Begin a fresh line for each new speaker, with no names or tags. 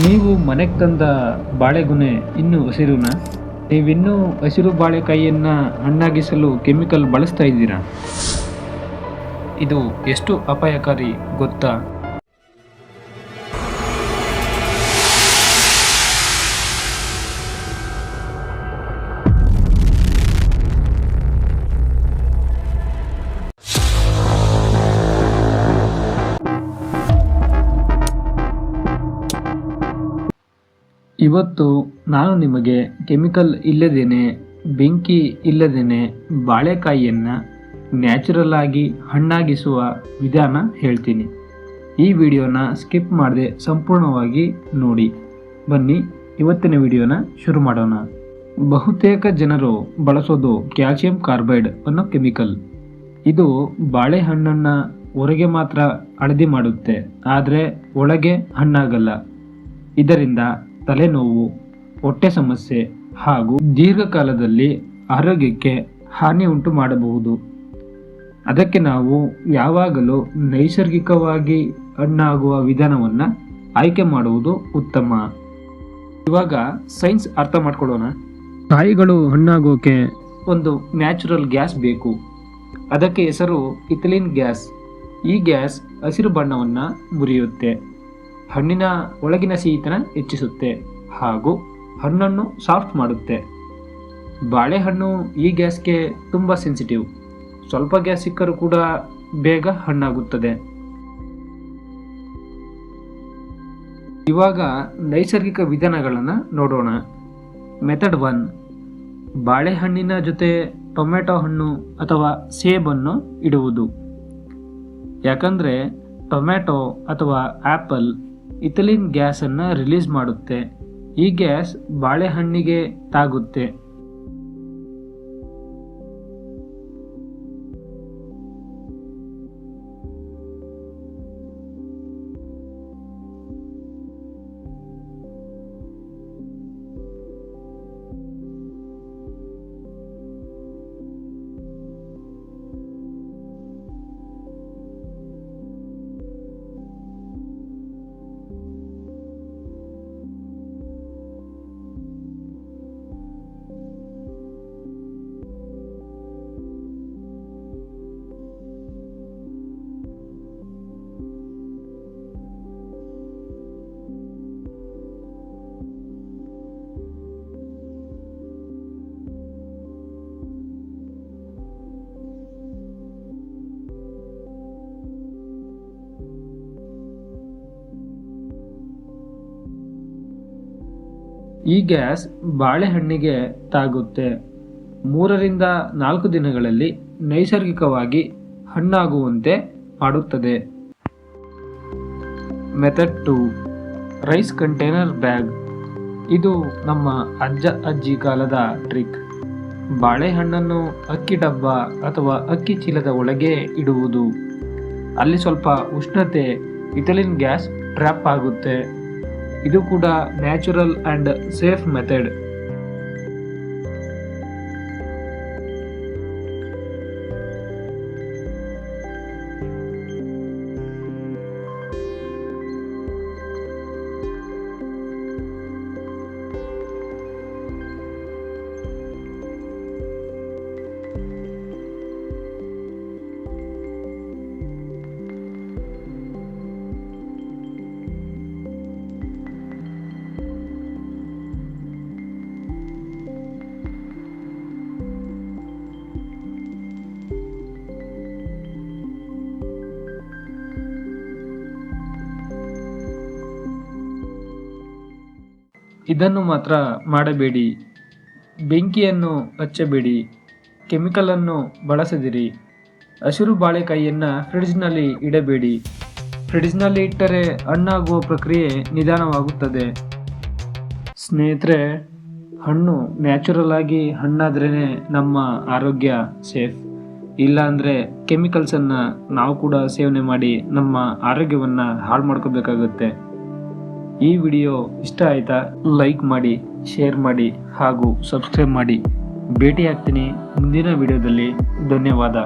ನೀವು ಮನೆಗೆ ತಂದ ಬಾಳೆಗೊನೆ ಇನ್ನೂ ಹಸಿರುನಾ? ನೀವಿನ್ನೂ ಹಸಿರು ಬಾಳೆಕಾಯಿಯನ್ನು ಹಣ್ಣಾಗಿಸಲು ಕೆಮಿಕಲ್ ಬಳಸ್ತಾ ಇದ್ದೀರಾ? ಇದು ಎಷ್ಟು ಅಪಾಯಕಾರಿ ಗೊತ್ತಾ? ಇವತ್ತು ನಾನು ನಿಮಗೆ ಕೆಮಿಕಲ್ ಇಲ್ಲದೇನೆ, ಬೆಂಕಿ ಇಲ್ಲದೇನೆ ಬಾಳೆಕಾಯಿಯನ್ನು ನ್ಯಾಚುರಲ್ ಆಗಿ ಹಣ್ಣಾಗಿಸುವ ವಿಧಾನ ಹೇಳ್ತೀನಿ. ಈ ವಿಡಿಯೋನ ಸ್ಕಿಪ್ ಮಾಡದೆ ಸಂಪೂರ್ಣವಾಗಿ ನೋಡಿ. ಬನ್ನಿ ಇವತ್ತಿನ ವಿಡಿಯೋನ ಶುರು ಮಾಡೋಣ. ಬಹುತೇಕ ಜನರು ಬಳಸೋದು ಕ್ಯಾಲ್ಸಿಯಂ ಕಾರ್ಬೈಡ್ ಅನ್ನೋ ಕೆಮಿಕಲ್. ಇದು ಬಾಳೆಹಣ್ಣನ್ನು ಹೊರಗೆ ಮಾತ್ರ ಹಳದಿ ಮಾಡುತ್ತೆ, ಆದರೆ ಒಳಗೆ ಹಣ್ಣಾಗಲ್ಲ. ಇದರಿಂದ ತಲೆನೋವು, ಹೊಟ್ಟೆ ಸಮಸ್ಯೆ ಹಾಗೂ ದೀರ್ಘಕಾಲದಲ್ಲಿ ಆರೋಗ್ಯಕ್ಕೆ ಹಾನಿ ಉಂಟು ಮಾಡಬಹುದು. ಅದಕ್ಕೆ ನಾವು ಯಾವಾಗಲೂ ನೈಸರ್ಗಿಕವಾಗಿ ಹಣ್ಣಾಗುವ ವಿಧಾನವನ್ನು ಆಯ್ಕೆ ಮಾಡುವುದು ಉತ್ತಮ. ಇವಾಗ ಸೈನ್ಸ್ ಅರ್ಥ ಮಾಡ್ಕೊಳ್ಳೋಣ. ಕಾಯಿಗಳು ಹಣ್ಣಾಗೋಕೆ ಒಂದು ನ್ಯಾಚುರಲ್ ಗ್ಯಾಸ್ ಬೇಕು. ಅದಕ್ಕೆ ಹೆಸರು ಇಥಿಲೀನ್ ಗ್ಯಾಸ್. ಈ ಗ್ಯಾಸ್ ಹಸಿರು ಬಣ್ಣವನ್ನು ಮುರಿಯುತ್ತೆ, ಹಣ್ಣಿನ ಒಳಗಿನ ಸಿಹಿತನ ಹೆಚ್ಚಿಸುತ್ತೆ ಹಾಗೂ ಹಣ್ಣನ್ನು ಸಾಫ್ಟ್ ಮಾಡುತ್ತೆ. ಬಾಳೆಹಣ್ಣು ಈ ಗ್ಯಾಸ್ಗೆ ತುಂಬ ಸೆನ್ಸಿಟಿವ್. ಸ್ವಲ್ಪ ಗ್ಯಾಸ್ ಸಿಕ್ಕರೂ ಕೂಡ ಬೇಗ ಹಣ್ಣಾಗುತ್ತದೆ. ಇವಾಗ ನೈಸರ್ಗಿಕ ವಿಧಾನಗಳನ್ನು ನೋಡೋಣ. ಮೆಥಡ್ 1, ಬಾಳೆಹಣ್ಣಿನ ಜೊತೆ ಟೊಮೆಟೊ ಹಣ್ಣು ಅಥವಾ ಸೇಬನ್ನು ಇಡುವುದು. ಯಾಕಂದರೆ ಟೊಮೆಟೊ ಅಥವಾ ಆ್ಯಪಲ್ ಇಥಿಲೀನ್ ಗ್ಯಾಸನ್ನು ರಿಲೀಸ್ ಮಾಡುತ್ತೆ. ಈ ಗ್ಯಾಸ್ ಬಾಳೆಹಣ್ಣಿಗೆ ತಾಗುತ್ತೆ. ಈ ಗ್ಯಾಸ್ ಬಾಳೆಹಣ್ಣಿಗೆ ತಾಗುತ್ತೆ. 3ರಿಂದ 4 ದಿನಗಳಲ್ಲಿ ನೈಸರ್ಗಿಕವಾಗಿ ಹಣ್ಣಾಗುವಂತೆ ಮಾಡುತ್ತದೆ. Method 2, rice container bag. ಇದು ನಮ್ಮ ಅಜ್ಜ ಅಜ್ಜಿ ಕಾಲದ ಟ್ರಿಕ್. ಬಾಳೆಹಣ್ಣನ್ನು ಅಕ್ಕಿ ಡಬ್ಬ ಅಥವಾ ಅಕ್ಕಿ ಚೀಲದ ಒಳಗೆ ಇಡುವುದು. ಅಲ್ಲಿ ಸ್ವಲ್ಪ ಉಷ್ಣತೆ, ಇಥಿಲೀನ್ ಗ್ಯಾಸ್ ಟ್ರ್ಯಾಪ್ ಆಗುತ್ತೆ. ಇದು ಕೂಡ ನ್ಯಾಚುರಲ್ ಆ್ಯಂಡ್ ಸೇಫ್ ಮೆಥಡ್. ಇದನ್ನು ಮಾತ್ರ ಮಾಡಬೇಡಿ. ಬೆಂಕಿಯನ್ನು ಹಚ್ಚಬೇಡಿ. ಕೆಮಿಕಲನ್ನು ಬಳಸದಿರಿ. ಹಸಿರು ಬಾಳೆಕಾಯಿಯನ್ನು ಫ್ರಿಡ್ಜ್ನಲ್ಲಿ ಇಡಬೇಡಿ. ಫ್ರಿಡ್ಜ್ನಲ್ಲಿ ಇಟ್ಟರೆ ಹಣ್ಣಾಗುವ ಪ್ರಕ್ರಿಯೆ ನಿಧಾನವಾಗುತ್ತದೆ. ಸ್ನೇಹಿತರೆ, ಹಣ್ಣು ನ್ಯಾಚುರಲ್ ಆಗಿ ಹಣ್ಣಾದ್ರೇ ನಮ್ಮ ಆರೋಗ್ಯ ಸೇಫ್. ಇಲ್ಲ ಅಂದರೆ ಕೆಮಿಕಲ್ಸನ್ನು ನಾವು ಕೂಡ ಸೇವನೆ ಮಾಡಿ ನಮ್ಮ ಆರೋಗ್ಯವನ್ನು ಹಾಳು ಮಾಡ್ಕೋಬೇಕಾಗುತ್ತೆ. ಈ ವಿಡಿಯೋ ಇಷ್ಟ ಆಯಿತಾ? ಲೈಕ್ ಮಾಡಿ, ಶೇರ್ ಮಾಡಿ ಹಾಗೂ ಸಬ್ಸ್ಕ್ರೈಬ್ ಮಾಡಿ. ಭೇಟಿ ಆಗ್ತೀನಿ ಮುಂದಿನ ವಿಡಿಯೋದಲ್ಲಿ. ಧನ್ಯವಾದ.